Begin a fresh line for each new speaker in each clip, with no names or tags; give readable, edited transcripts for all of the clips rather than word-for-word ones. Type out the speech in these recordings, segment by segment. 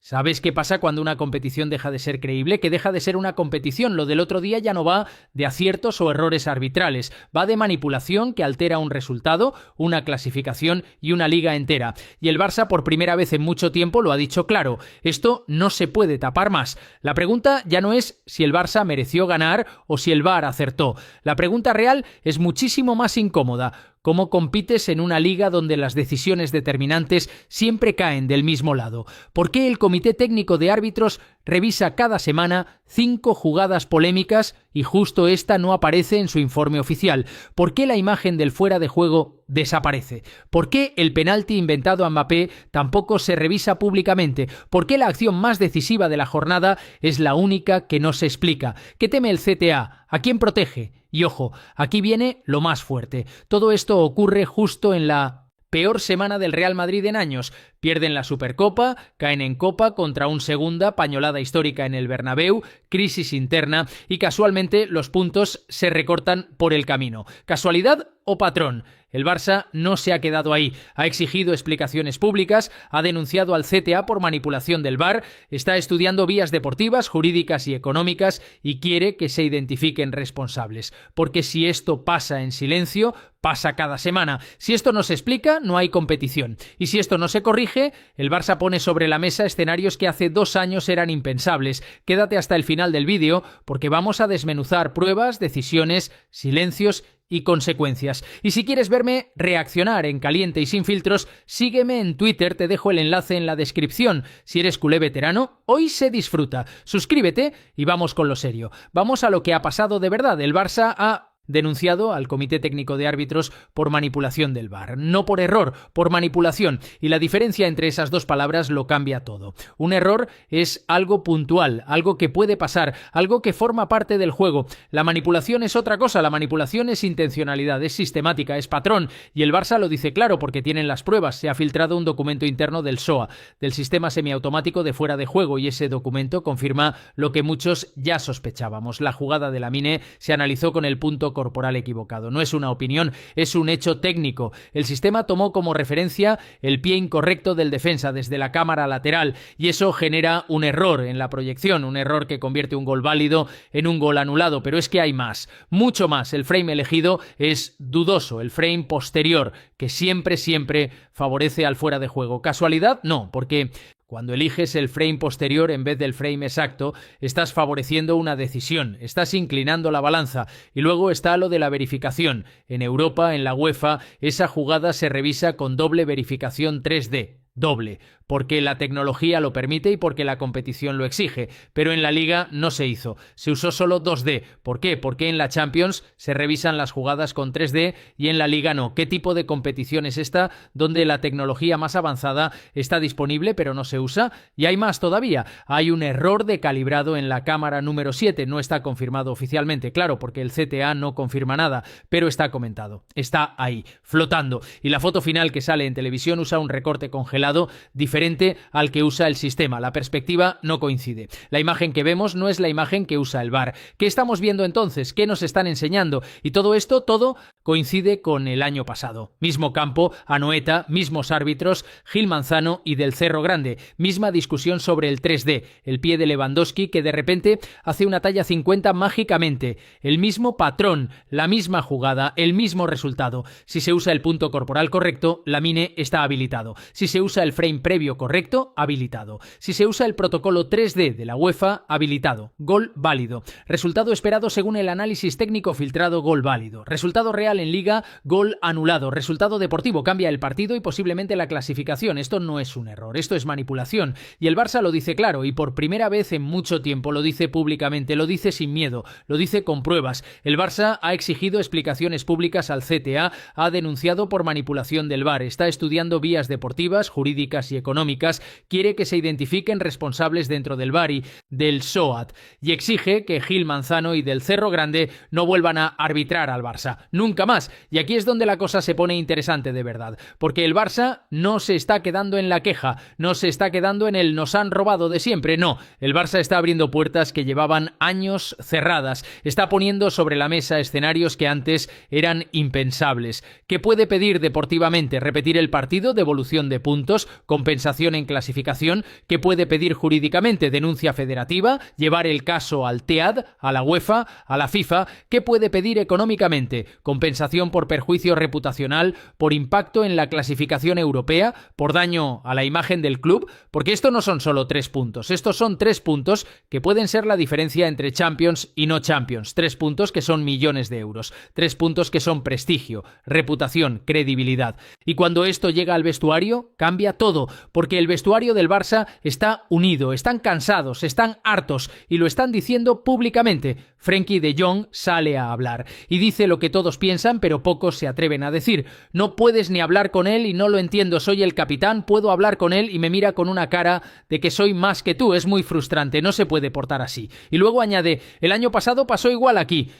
¿Sabes qué pasa cuando una competición deja de ser creíble? Que deja de ser una competición. Lo del otro día ya no va de aciertos o errores arbitrales. Va de manipulación que altera un resultado, una clasificación y una liga entera. Y el Barça por primera vez en mucho tiempo lo ha dicho claro. Esto no se puede tapar más. La pregunta ya no es si el Barça mereció ganar o si el VAR acertó. La pregunta real es muchísimo más incómoda. ¿Cómo compites en una liga donde las decisiones determinantes siempre caen del mismo lado? ¿Por qué el Comité Técnico de Árbitros revisa cada semana 5 jugadas polémicas y justo esta no aparece en su informe oficial? ¿Por qué la imagen del fuera de juego desaparece? ¿Por qué el penalti inventado a Mbappé tampoco se revisa públicamente? ¿Por qué la acción más decisiva de la jornada es la única que no se explica? ¿Qué teme el CTA? ¿A quién protege? Y ojo, aquí viene lo más fuerte. Todo esto ocurre justo en la peor semana del Real Madrid en años. Pierden la Supercopa, caen en Copa contra un segunda, pañolada histórica en el Bernabéu, crisis interna y casualmente los puntos se recortan por el camino. ¿Casualidad o patrón? El Barça no se ha quedado ahí, ha exigido explicaciones públicas, ha denunciado al CTA por manipulación del VAR, está estudiando vías deportivas, jurídicas y económicas y quiere que se identifiquen responsables. Porque si esto pasa en silencio, pasa cada semana. Si esto no se explica, no hay competición. Y si esto no se corrige, el Barça pone sobre la mesa escenarios que hace 2 años eran impensables. Quédate hasta el final del vídeo porque vamos a desmenuzar pruebas, decisiones, silencios y consecuencias. Y si quieres verme reaccionar en caliente y sin filtros, sígueme en Twitter, te dejo el enlace en la descripción. Si eres culé veterano, hoy se disfruta. Suscríbete y vamos con lo serio. Vamos a lo que ha pasado de verdad. El Barça ha denunciado al Comité Técnico de Árbitros por manipulación del VAR. No por error, por manipulación. Y la diferencia entre esas dos palabras lo cambia todo. Un error es algo puntual, algo que puede pasar, algo que forma parte del juego. La manipulación es otra cosa. La manipulación es intencionalidad, es sistemática, es patrón. Y el Barça lo dice claro porque tienen las pruebas. Se ha filtrado un documento interno del SOA, del sistema semiautomático de fuera de juego, y ese documento confirma lo que muchos ya sospechábamos. La jugada de Lamine se analizó con el punto corporal equivocado. No es una opinión, es un hecho técnico. El sistema tomó como referencia el pie incorrecto del defensa desde la cámara lateral y eso genera un error en la proyección, un error que convierte un gol válido en un gol anulado. Pero es que hay más, mucho más. El frame elegido es dudoso, el frame posterior, que siempre favorece al fuera de juego. ¿Casualidad? No, porque cuando eliges el frame posterior en vez del frame exacto, estás favoreciendo una decisión, estás inclinando la balanza. Y luego está lo de la verificación. En Europa, en la UEFA, esa jugada se revisa con doble verificación 3D. Doble, porque la tecnología lo permite y porque la competición lo exige, pero en la Liga no se hizo, se usó solo 2D. ¿Por qué? Porque en la Champions se revisan las jugadas con 3D y en la Liga no. ¿Qué tipo de competición es esta donde la tecnología más avanzada está disponible pero no se usa? Y hay más todavía, hay un error de calibrado en la cámara número 7, no está confirmado oficialmente, claro, porque el CTA no confirma nada, pero está comentado, está ahí, flotando, y la foto final que sale en televisión usa un recorte congelado diferente al que usa el sistema. La perspectiva no coincide. La imagen que vemos no es la imagen que usa el VAR. ¿Qué estamos viendo entonces? ¿Qué nos están enseñando? Y todo esto, todo coincide con el año pasado. Mismo campo, Anoeta, mismos árbitros, Gil Manzano y del Cerro Grande. Misma discusión sobre el 3D, el pie de Lewandowski que de repente hace una talla 50 mágicamente. El mismo patrón, la misma jugada, el mismo resultado. Si se usa el punto corporal correcto, Lamine está habilitado. Si se usa el frame previo correcto, habilitado. Si se usa el protocolo 3D de la UEFA, habilitado. Gol válido. Resultado esperado según el análisis técnico filtrado, gol válido. Resultado real en Liga, gol anulado. Resultado deportivo, cambia el partido y posiblemente la clasificación. Esto no es un error, esto es manipulación. Y el Barça lo dice claro y por primera vez en mucho tiempo lo dice públicamente, lo dice sin miedo, lo dice con pruebas. El Barça ha exigido explicaciones públicas al CTA, ha denunciado por manipulación del VAR, está estudiando vías deportivas, jurídicas y económicas, quiere que se identifiquen responsables dentro del VAR y del SOAT y exige que Gil Manzano y del Cerro Grande no vuelvan a arbitrar al Barça. Nunca más. más. Y aquí es donde la cosa se pone interesante de verdad, porque el Barça no se está quedando en la queja, no se está quedando en el nos han robado de siempre, no. El Barça está abriendo puertas que llevaban años cerradas, está poniendo sobre la mesa escenarios que antes eran impensables. ¿Qué puede pedir deportivamente? ¿Repetir el partido? ¿Devolución de puntos? ¿Compensación en clasificación? ¿Qué puede pedir jurídicamente? ¿Denuncia federativa? ¿Llevar el caso al TEAD, a la UEFA, a la FIFA? ¿Qué puede pedir económicamente? ¿Compensación por perjuicio reputacional? ¿Por impacto en la clasificación europea? ¿Por daño a la imagen del club? Porque esto no son solo 3 puntos, estos son 3 puntos que pueden ser la diferencia entre Champions y no Champions, 3 puntos que son millones de euros, 3 puntos que son prestigio, reputación, credibilidad. Y cuando esto llega al vestuario, cambia todo, porque el vestuario del Barça está unido, están cansados, están hartos y lo están diciendo públicamente. Frenkie de Jong sale a hablar y dice lo que todos piensan, pero pocos se atreven a decir. No puedes ni hablar con él y no lo entiendo, soy el capitán, puedo hablar con él y me mira con una cara de que soy más que tú, es muy frustrante, no se puede portar así. Y luego añade, el año pasado pasó igual aquí,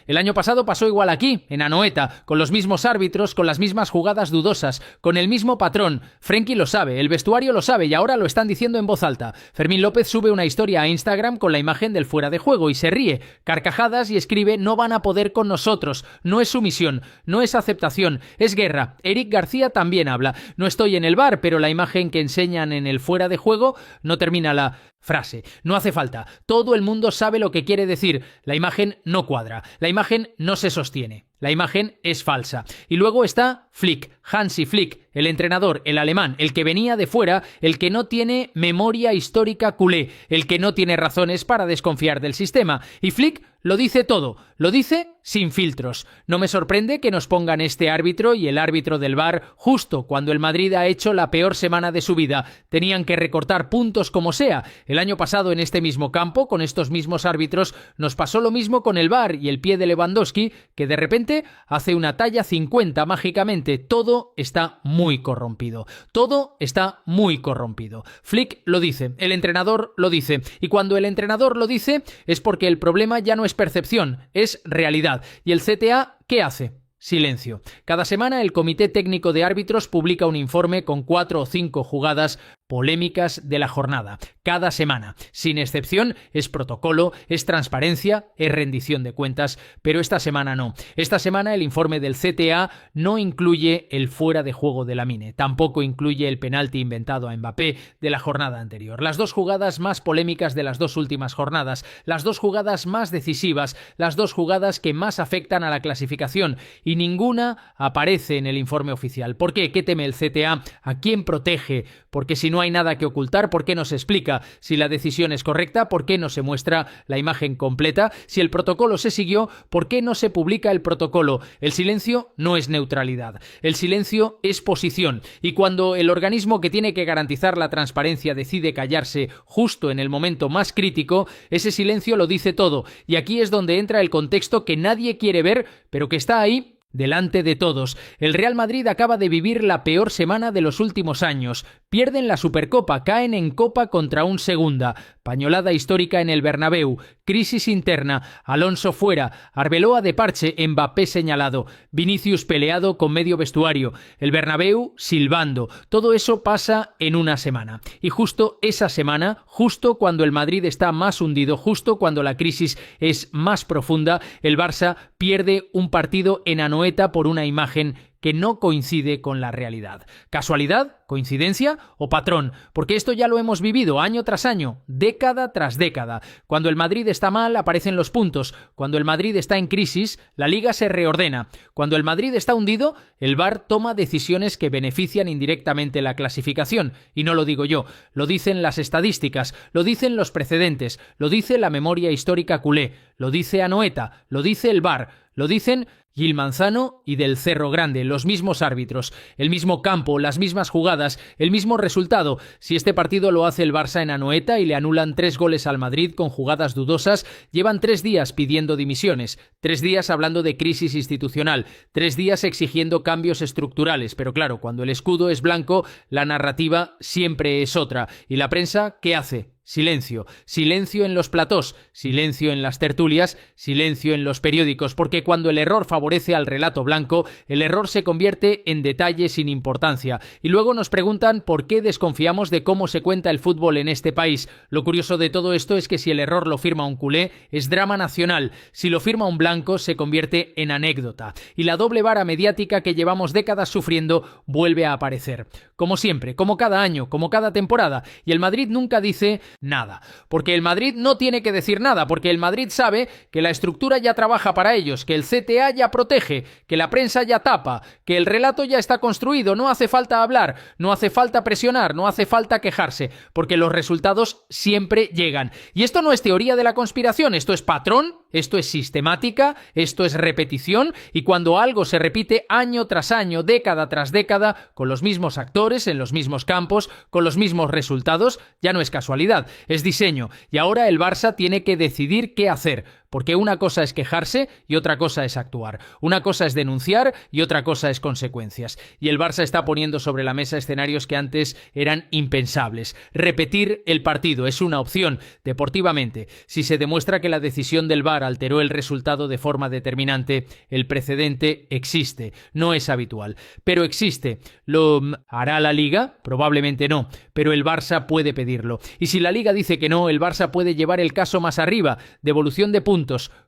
en Anoeta, con los mismos árbitros, con las mismas jugadas dudosas, con el mismo patrón. Frenkie lo sabe, el vestuario lo sabe y ahora lo están diciendo en voz alta. Fermín López sube una historia a Instagram con la imagen del fuera de juego y se ríe, carcajadas, y escribe: no van a poder con nosotros, no es sumisión, no es aceptación, es guerra. Eric García también habla, no estoy en el bar, pero la imagen que enseñan en el fuera de juego no termina la frase. No hace falta, todo el mundo sabe lo que quiere decir, la imagen no cuadra, la imagen no se sostiene. La imagen es falsa. Y luego está Flick, Hansi Flick, el entrenador, el alemán, el que venía de fuera, el que no tiene memoria histórica culé, el que no tiene razones para desconfiar del sistema. Y Flick lo dice todo, lo dice sin filtros. No me sorprende que nos pongan este árbitro y el árbitro del VAR justo cuando el Madrid ha hecho la peor semana de su vida. Tenían que recortar puntos como sea. El año pasado en este mismo campo, con estos mismos árbitros, nos pasó lo mismo con el VAR y el pie de Lewandowski, que de repente hace una talla 50 mágicamente. Todo está muy corrompido. Todo está muy corrompido. Flick lo dice, el entrenador lo dice. Y cuando el entrenador lo dice es porque el problema ya no es percepción, es realidad. ¿Y el CTA qué hace? Silencio. Cada semana el Comité Técnico de Árbitros publica un informe con 4 o 5 jugadas polémicas de la jornada. Cada semana. Sin excepción, es protocolo, es transparencia, es rendición de cuentas, pero esta semana no. Esta semana el informe del CTA no incluye el fuera de juego de Lamine, tampoco incluye el penalti inventado a Mbappé de la jornada anterior. Las 2 jugadas más polémicas de las 2 últimas jornadas, las 2 jugadas más decisivas, las 2 jugadas que más afectan a la clasificación, y ninguna aparece en el informe oficial. ¿Por qué? ¿Qué teme el CTA? ¿A quién protege? Porque si no hay nada que ocultar, ¿por qué no se explica? Si la decisión es correcta, ¿por qué no se muestra la imagen completa? Si el protocolo se siguió, ¿por qué no se publica el protocolo? El silencio no es neutralidad. El silencio es posición. Y cuando el organismo que tiene que garantizar la transparencia decide callarse justo en el momento más crítico, ese silencio lo dice todo. Y aquí es donde entra el contexto que nadie quiere ver, pero que está ahí delante de todos. El Real Madrid acaba de vivir la peor semana de los últimos años. Pierden la Supercopa, caen en Copa contra un Segunda. Pañolada histórica en el Bernabéu. Crisis interna. Alonso fuera. Arbeloa de parche. Mbappé señalado. Vinicius peleado con medio vestuario. El Bernabéu silbando. Todo eso pasa en una semana. Y justo esa semana, justo cuando el Madrid está más hundido, justo cuando la crisis es más profunda, el Barça pierde un partido en Anoeta por una imagen que no coincide con la realidad. ¿Casualidad? ¿Coincidencia? ¿O patrón? Porque esto ya lo hemos vivido año tras año, década tras década. Cuando el Madrid está mal, aparecen los puntos. Cuando el Madrid está en crisis, la Liga se reordena. Cuando el Madrid está hundido, el VAR toma decisiones que benefician indirectamente la clasificación. Y no lo digo yo, lo dicen las estadísticas, lo dicen los precedentes, lo dice la memoria histórica culé, lo dice Anoeta, lo dice el VAR, lo dicen Gil Manzano y del Cerro Grande, los mismos árbitros, el mismo campo, las mismas jugadas, el mismo resultado. Si este partido lo hace el Barça en Anoeta y le anulan 3 goles al Madrid con jugadas dudosas, llevan 3 días pidiendo dimisiones, 3 días hablando de crisis institucional, 3 días exigiendo cambios estructurales, pero claro, cuando el escudo es blanco, la narrativa siempre es otra. ¿Y la prensa qué hace? Silencio. Silencio en los platós, silencio en las tertulias, silencio en los periódicos, porque cuando el error favorece al relato blanco, el error se convierte en detalle sin importancia. Y luego nos preguntan por qué desconfiamos de cómo se cuenta el fútbol en este país. Lo curioso de todo esto es que si el error lo firma un culé, es drama nacional. Si lo firma un blanco, se convierte en anécdota. Y la doble vara mediática que llevamos décadas sufriendo vuelve a aparecer. Como siempre, como cada año, como cada temporada. Y el Madrid nunca dice nada, porque el Madrid no tiene que decir nada, porque el Madrid sabe que la estructura ya trabaja para ellos, que el CTA ya protege, que la prensa ya tapa, que el relato ya está construido, no hace falta hablar, no hace falta presionar, no hace falta quejarse, porque los resultados siempre llegan. Y esto no es teoría de la conspiración, esto es patrón, esto es sistemática, esto es repetición, y cuando algo se repite año tras año, década tras década, con los mismos actores, en los mismos campos, con los mismos resultados, ya no es casualidad, es diseño. Y ahora el Barça tiene que decidir qué hacer, porque una cosa es quejarse y otra cosa es actuar. Una cosa es denunciar y otra cosa es consecuencias. Y el Barça está poniendo sobre la mesa escenarios que antes eran impensables. Repetir el partido es una opción, deportivamente. Si se demuestra que la decisión del VAR alteró el resultado de forma determinante, el precedente existe. No es habitual, pero existe. ¿Lo hará la Liga? Probablemente no, pero el Barça puede pedirlo. Y si la Liga dice que no, el Barça puede llevar el caso más arriba. Devolución de puntos.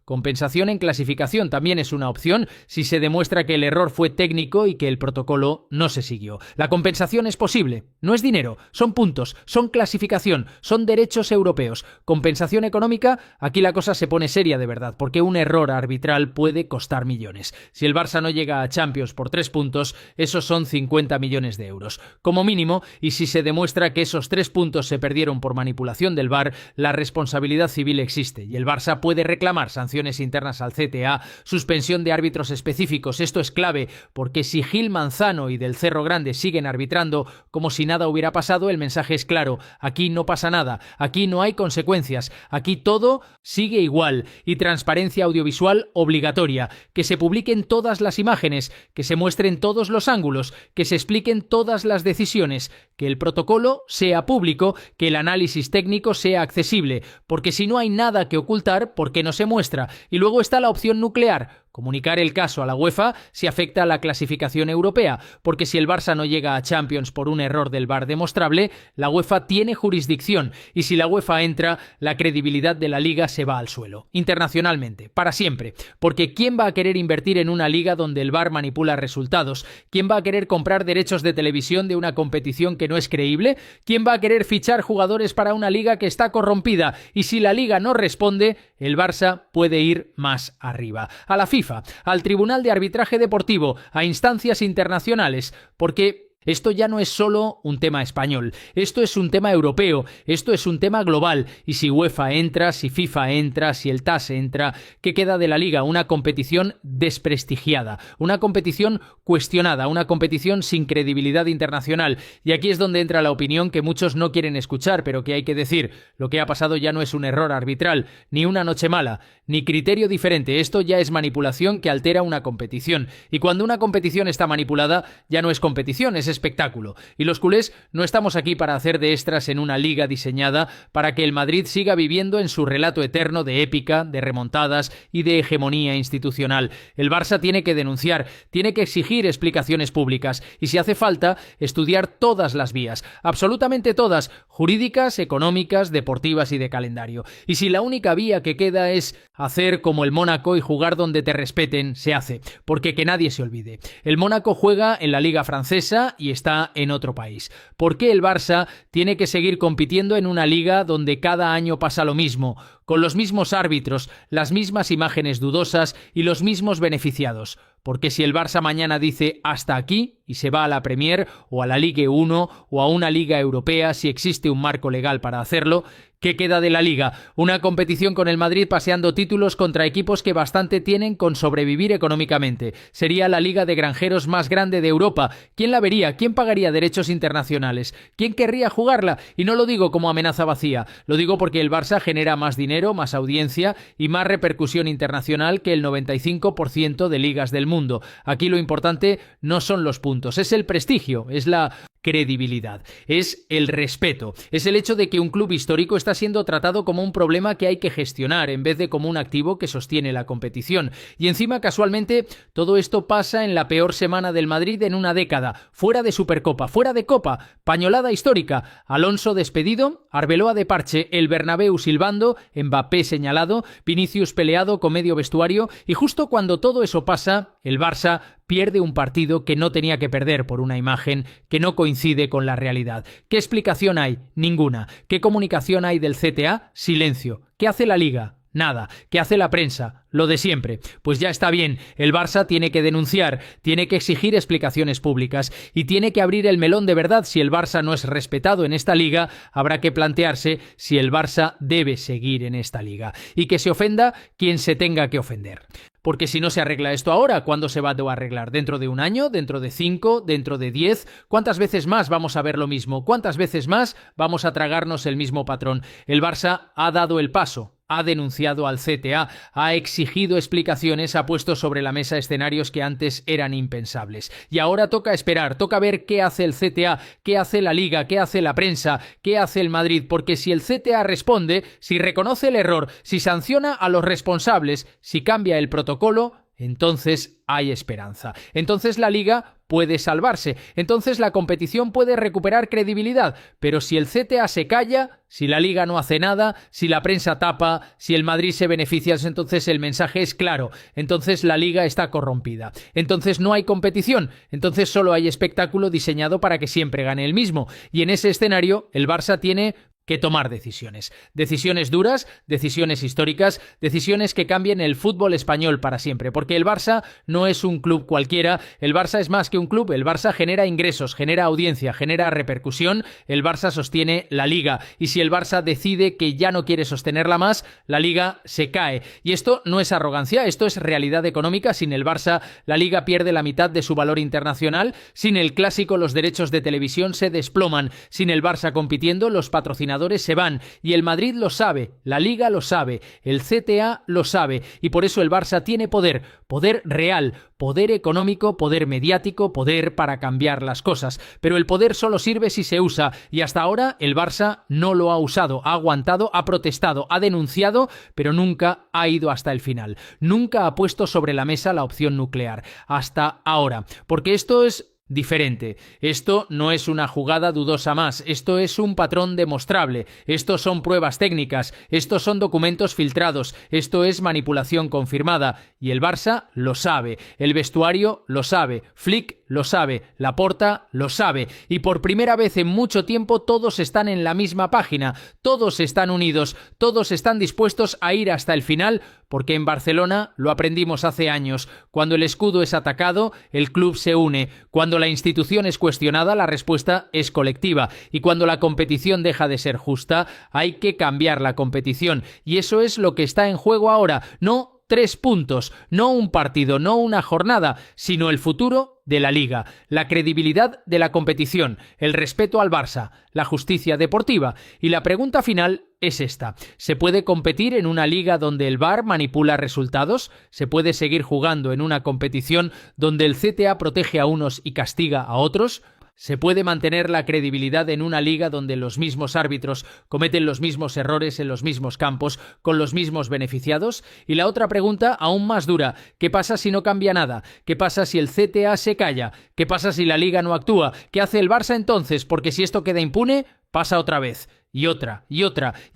Compensación en clasificación también es una opción si se demuestra que el error fue técnico y que el protocolo no se siguió. La compensación es posible. No es dinero, son puntos, son clasificación, son derechos europeos. Compensación económica, aquí la cosa se pone seria de verdad, porque un error arbitral puede costar millones. Si el Barça no llega a Champions por 3 puntos, esos son 50 millones de euros. Como mínimo, y si se demuestra que esos 3 puntos se perdieron por manipulación del VAR, la responsabilidad civil existe y el Barça puede reclamar sanciones internas al CTA, suspensión de árbitros específicos. Esto es clave, porque si Gil Manzano y del Cerro Grande siguen arbitrando como si nada hubiera pasado, el mensaje es claro: aquí no pasa nada, aquí no hay consecuencias, aquí todo sigue igual. Y transparencia audiovisual obligatoria, que se publiquen todas las imágenes, que se muestren todos los ángulos, que se expliquen todas las decisiones, que el protocolo sea público, que el análisis técnico sea accesible, porque si no hay nada que ocultar, ¿por qué no se muestra? Y luego está la opción nuclear: comunicar el caso a la UEFA si afecta a la clasificación europea, porque si el Barça no llega a Champions por un error del VAR demostrable, la UEFA tiene jurisdicción, y si la UEFA entra, la credibilidad de la Liga se va al suelo. Internacionalmente, para siempre, porque ¿quién va a querer invertir en una liga donde el VAR manipula resultados? ¿Quién va a querer comprar derechos de televisión de una competición que no es creíble? ¿Quién va a querer fichar jugadores para una liga que está corrompida? Y si la Liga no responde, el Barça puede ir más arriba. A la FIFA, al Tribunal de Arbitraje Deportivo, a instancias internacionales, porque esto ya no es solo un tema español, esto es un tema europeo, esto es un tema global, y si UEFA entra, si FIFA entra, si el TAS entra, ¿qué queda de la Liga? Una competición desprestigiada, una competición cuestionada, una competición sin credibilidad internacional. Y aquí es donde entra la opinión que muchos no quieren escuchar, pero que hay que decir: lo que ha pasado ya no es un error arbitral, ni una noche mala, ni criterio diferente, esto ya es manipulación que altera una competición. Y cuando una competición está manipulada, ya no es competición, es espectáculo. Y los culés no estamos aquí para hacer de extras en una liga diseñada para que el Madrid siga viviendo en su relato eterno de épica, de remontadas y de hegemonía institucional. El Barça tiene que denunciar, tiene que exigir explicaciones públicas y, si hace falta, estudiar todas las vías, absolutamente todas, jurídicas, económicas, deportivas y de calendario. Y si la única vía que queda es hacer como el Mónaco y jugar donde te respeten, se hace, porque que nadie se olvide: el Mónaco juega en la liga francesa y está en otro país. ¿Por qué el Barça tiene que seguir compitiendo en una liga donde cada año pasa lo mismo, con los mismos árbitros, las mismas imágenes dudosas y los mismos beneficiados? Porque si el Barça mañana dice hasta aquí y se va a la Premier o a la Ligue 1 o a una liga europea, si existe un marco legal para hacerlo, ¿qué queda de la Liga? Una competición con el Madrid paseando títulos contra equipos que bastante tienen con sobrevivir económicamente. Sería la liga de granjeros más grande de Europa. ¿Quién la vería? ¿Quién pagaría derechos internacionales? ¿Quién querría jugarla? Y no lo digo como amenaza vacía, lo digo porque el Barça genera más dinero, más audiencia y más repercusión internacional que el 95% de ligas del mundo. Aquí lo importante no son los puntos, es el prestigio, es la credibilidad, es el respeto, es el hecho de que un club histórico está siendo tratado como un problema que hay que gestionar en vez de como un activo que sostiene la competición. Y encima, casualmente, todo esto pasa en la peor semana del Madrid en una década, fuera de Supercopa, fuera de Copa, pañolada histórica, Alonso despedido, Arbeloa de parche, el Bernabéu silbando, Mbappé señalado, Vinicius peleado con medio vestuario, y justo cuando todo eso pasa, el Barça pierde un partido que no tenía que perder por una imagen que no coincide con la realidad. ¿Qué explicación hay? Ninguna. ¿Qué comunicación hay del CTA? Silencio. ¿Qué hace la Liga? Nada. ¿Qué hace la prensa? Lo de siempre. Pues ya está bien, el Barça tiene que denunciar, tiene que exigir explicaciones públicas y tiene que abrir el melón de verdad. Si el Barça no es respetado en esta liga, habrá que plantearse si el Barça debe seguir en esta liga. Y que se ofenda quien se tenga que ofender. Porque si no se arregla esto ahora, ¿cuándo se va a arreglar? ¿Dentro de un año? ¿Dentro de 5? ¿Dentro de 10? ¿Cuántas veces más vamos a ver lo mismo? ¿Cuántas veces más vamos a tragarnos el mismo patrón? El Barça ha dado el paso. Ha denunciado al CTA, ha exigido explicaciones, ha puesto sobre la mesa escenarios que antes eran impensables. Y ahora toca esperar, toca ver qué hace el CTA, qué hace la Liga, qué hace la prensa, qué hace el Madrid, porque si el CTA responde, si reconoce el error, si sanciona a los responsables, si cambia el protocolo, entonces hay esperanza. Entonces la Liga puede salvarse. Entonces la competición puede recuperar credibilidad. Pero si el CTA se calla, si la Liga no hace nada, si la prensa tapa, si el Madrid se beneficia, entonces el mensaje es claro. Entonces la Liga está corrompida. Entonces no hay competición. Entonces solo hay espectáculo diseñado para que siempre gane el mismo. Y en ese escenario el Barça tiene que tomar decisiones. Decisiones duras, decisiones históricas, decisiones que cambien el fútbol español para siempre. Porque el Barça no es un club cualquiera, el Barça es más que un club, el Barça genera ingresos, genera audiencia, genera repercusión, el Barça sostiene la Liga. Y si el Barça decide que ya no quiere sostenerla más, la Liga se cae. Y esto no es arrogancia, esto es realidad económica. Sin el Barça, la Liga pierde la mitad de su valor internacional. Sin el Clásico, los derechos de televisión se desploman. Sin el Barça compitiendo, los patrocinadores se van, y el Madrid lo sabe, la Liga lo sabe, el CTA lo sabe, y por eso el Barça tiene poder, poder real, poder económico, poder mediático, poder para cambiar las cosas. Pero el poder solo sirve si se usa, y hasta ahora el Barça no lo ha usado, ha aguantado, ha protestado, ha denunciado, pero nunca ha ido hasta el final. Nunca ha puesto sobre la mesa la opción nuclear, hasta ahora, porque esto es diferente. Esto no es una jugada dudosa más, esto es un patrón demostrable, esto son pruebas técnicas, estos son documentos filtrados, esto es manipulación confirmada, y el Barça lo sabe, el vestuario lo sabe, Flick lo sabe, Laporta lo sabe, y por primera vez en mucho tiempo todos están en la misma página, todos están unidos, todos están dispuestos a ir hasta el final, porque en Barcelona lo aprendimos hace años, cuando el escudo es atacado, el club se une, cuando la institución es cuestionada, la respuesta es colectiva, y cuando la competición deja de ser justa, hay que cambiar la competición, y eso es lo que está en juego ahora, no 3 puntos, no un partido, no una jornada, sino el futuro de la Liga, la credibilidad de la competición, el respeto al Barça, la justicia deportiva. Y la pregunta final es esta: ¿se puede competir en una liga donde el VAR manipula resultados? ¿Se puede seguir jugando en una competición donde el CTA protege a unos y castiga a otros? ¿Se puede mantener la credibilidad en una liga donde los mismos árbitros cometen los mismos errores en los mismos campos, con los mismos beneficiados? Y la otra pregunta, aún más dura: ¿qué pasa si no cambia nada? ¿Qué pasa si el CTA se calla? ¿Qué pasa si la liga no actúa? ¿Qué hace el Barça entonces? Porque si esto queda impune, pasa otra vez. Y otra, y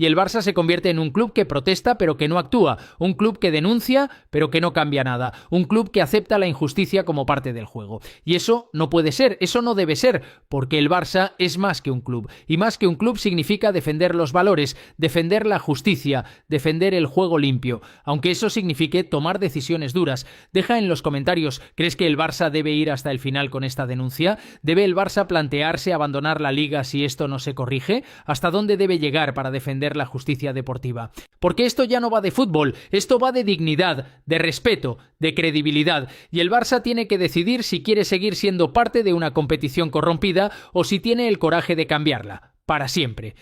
el Barça se convierte en un club que protesta pero que no actúa, un club que denuncia pero que no cambia nada, un club que acepta la injusticia como parte del juego. Y eso no puede ser, eso no debe ser, porque el Barça es más que un club, y más que un club significa defender los valores, defender la justicia, defender el juego limpio, aunque eso signifique tomar decisiones duras. Deja en los comentarios, ¿crees que el Barça debe ir hasta el final con esta denuncia? ¿Debe el Barça plantearse abandonar la liga si esto no se corrige? ¿Hasta dónde debe llegar para defender la justicia deportiva? Porque esto ya no va de fútbol, esto va de dignidad, de respeto, de credibilidad, y el Barça tiene que decidir si quiere seguir siendo parte de una competición corrompida o si tiene el coraje de cambiarla, para siempre.